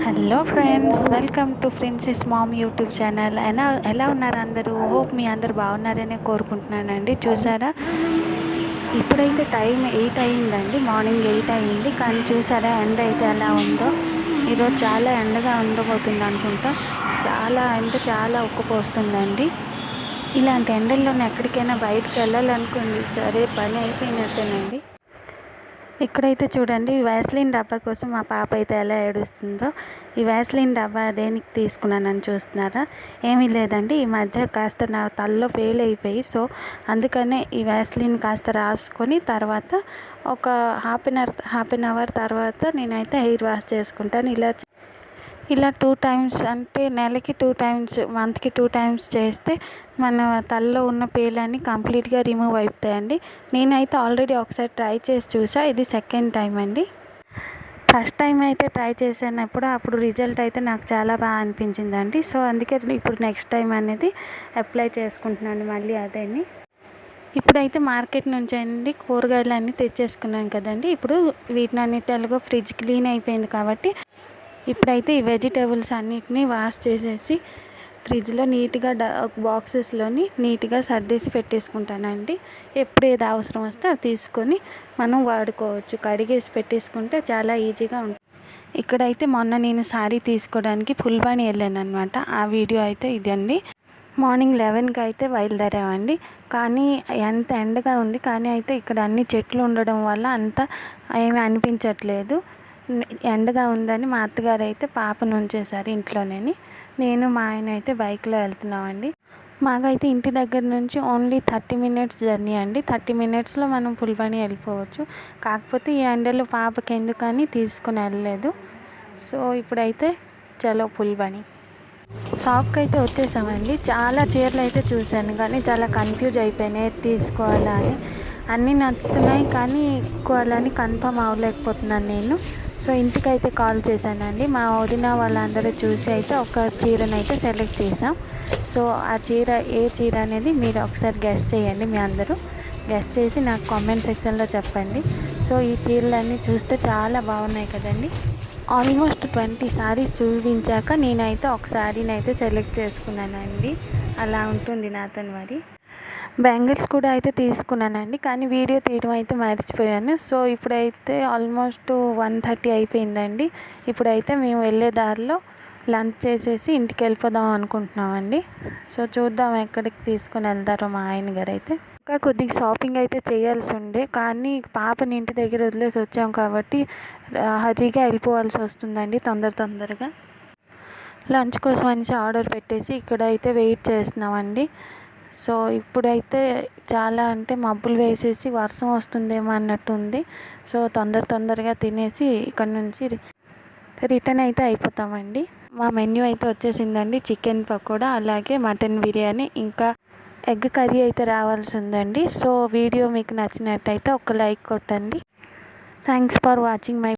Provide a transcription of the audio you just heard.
Hello friends, welcome to Princess Mom YouTube channel. ఎలా ఉన్నారు అందరూ? హోప్ మీ అందరు బాగున్నారనే కోరుకుంటున్నానండి. చూసారా, ఇప్పుడైతే టైం 8 అయ్యిందండి, మార్నింగ్ 8 అయ్యింది. కానీ చూసారా ఎండ అయితే ఎలా ఉందో. ఈరోజు చాలా ఎండగా ఉండబోతుంది అనుకుంటా. చాలా అంటే చాలా ఉక్కపోస్తుందండి. ఇలాంటి ఎండల్లోనే ఎక్కడికైనా బయటకు వెళ్ళాలనుకోండి, సరే పని అయిపోయినట్టేనండి. ఇక్కడైతే చూడండి, వ్యాస్లిన్ డబ్బా కోసం మా పాప అయితే ఎలా ఏడుస్తుందో. ఈ వ్యాస్లిన్ డబ్బా దేనికి తీసుకున్నానని చూస్తున్నారా? ఏమీ లేదండి, ఈ మధ్య కాస్త నా తలలో ఫెయిల్ అయిపోయి, సో అందుకనే ఈ వ్యాస్లిన్ కాస్త రాసుకొని తర్వాత ఒక హాఫ్ అన్ అవర్ తర్వాత నేనైతే హెయిర్ వాష్ చేసుకుంటాను. ఇలా 2 టైమ్స్, అంటే నెలకి 2 టైమ్స్, మంత్కి 2 టైమ్స్ చేస్తే మన తలలో ఉన్న పేలన్నీ కంప్లీట్గా రిమూవ్ అయిపోతాయండి. నేనైతే ఆల్రెడీ ఒకసారి ట్రై చేసి చూసా, ఇది సెకండ్ టైం అండి. ఫస్ట్ టైం అయితే ట్రై చేసినప్పుడు అప్పుడు రిజల్ట్ అయితే నాకు చాలా బాగా అనిపించిందండి. సో అందుకే ఇప్పుడు నెక్స్ట్ టైం అనేది అప్లై చేసుకుంటున్నాను మళ్ళీ అదేని. ఇప్పుడైతే మార్కెట్ నుంచి అండి కూరగాయలు అన్నీ తెచ్చేసుకున్నాను కదండి. ఇప్పుడు వీటినన్నిటి ఎలాగో ఫ్రిడ్జ్ క్లీన్ అయిపోయింది కాబట్టి ఇప్పుడైతే ఈ వెజిటేబుల్స్ అన్నిటినీ వాష్ చేసేసి ఫ్రిడ్జ్లో నీట్గా బాక్సెస్లోని నీట్గా సర్దేసి పెట్టేసుకుంటానండి. ఎప్పుడు ఏది అవసరం వస్తే అది తీసుకొని మనం వాడుకోవచ్చు. కడిగేసి పెట్టేసుకుంటే చాలా ఈజీగా ఉంటుంది. ఇక్కడైతే మొన్న నేను శారీ తీసుకోవడానికి ఫుల్వాణి వెళ్ళాను అనమాట. ఆ వీడియో అయితే ఇదండి. మార్నింగ్ 11కి అయితే బయలుదేరామండి. కానీ ఎంత ఎండగా ఉంది, కానీ అయితే ఇక్కడ అన్ని చెట్లు ఉండడం వల్ల అంత ఏమీ అనిపించట్లేదు. ఎండగా ఉందని మా అత్తగారు అయితే పాపను ఉంచేశారు ఇంట్లోనే. నేను మా ఆయన అయితే బైక్లో వెళ్తున్నామండి. మాకైతే ఇంటి దగ్గర నుంచి ఓన్లీ 30 మినిట్స్ జర్నీ అండి. 30 మినిట్స్లో మనం ఫుల్వాణి వెళ్ళిపోవచ్చు. కాకపోతే ఈ ఎండలో పాపకి ఎందుకని తీసుకుని వెళ్ళలేదు. సో ఇప్పుడైతే చలో ఫుల్వాణి. షాప్కి అయితే వచ్చేసామండి. చాలా చీరలు అయితే చూశాను, కానీ చాలా కన్ఫ్యూజ్ అయిపోయాను ఏది తీసుకోవాలా అని. అన్నీ నచ్చుతున్నాయి, కానీ ఎక్కువాలని కన్ఫర్మ్ అవ్వలేకపోతున్నాను నేను. సో ఇంటికైతే కాల్ చేశానండి. మా వదిన వాళ్ళందరూ చూసి అయితే ఒక చీరను అయితే సెలెక్ట్ చేసాం. సో ఆ చీర ఏ చీర అనేది మీరు ఒకసారి గెస్ చేయండి. మీ అందరూ గెస్ చేసి నాకు కామెంట్ సెక్షన్లో చెప్పండి. సో ఈ చీరలన్నీ చూస్తే చాలా బాగున్నాయి కదండి. ఆల్మోస్ట్ 20 సారీస్ చూపించాక నేనైతే ఒక శారీని అయితే సెలెక్ట్ చేసుకున్నానండి. అలా ఉంటుంది నాతో మరి. బ్యాంగిల్స్ కూడా అయితే తీసుకున్నానండి, కానీ వీడియో తీయడం అయితే మర్చిపోయాను. సో ఇప్పుడైతే ఆల్మోస్ట్ 1:30 అయిపోయిందండి. ఇప్పుడైతే మేము వెళ్ళే దారిలో లంచ్ చేసేసి ఇంటికి వెళ్ళిపోదాం అనుకుంటున్నామండి. సో చూద్దాం ఎక్కడికి తీసుకుని వెళ్తారో మా ఆయన గారు అయితే. ఇంకా కొద్దిగా షాపింగ్ అయితే చేయాల్సి ఉండే, కానీ పాపని ఇంటి దగ్గర వదిలేసి వచ్చాం కాబట్టి హరీగా వెళ్ళిపోవాల్సి వస్తుందండి తొందరగా. లంచ్ కోసం అనేసి ఆర్డర్ పెట్టేసి ఇక్కడైతే వెయిట్ చేస్తున్నామండి. సో ఇప్పుడైతే చాలా అంటే మబ్బులు వేసేసి వర్షం వస్తుందేమో అన్నట్టు ఉంది. సో తొందరగా తినేసి ఇక్కడ నుంచి రిటర్న్ అయితే అయిపోతామండి. మా మెన్యూ అయితే వచ్చేసిందండి. చికెన్ పకోడా, అలాగే మటన్ బిర్యానీ, ఇంకా ఎగ్ కర్రీ అయితే రావాల్సి ఉందండి. సో వీడియో మీకు నచ్చినట్టయితే ఒక లైక్ కొట్టండి. Thanks for watching my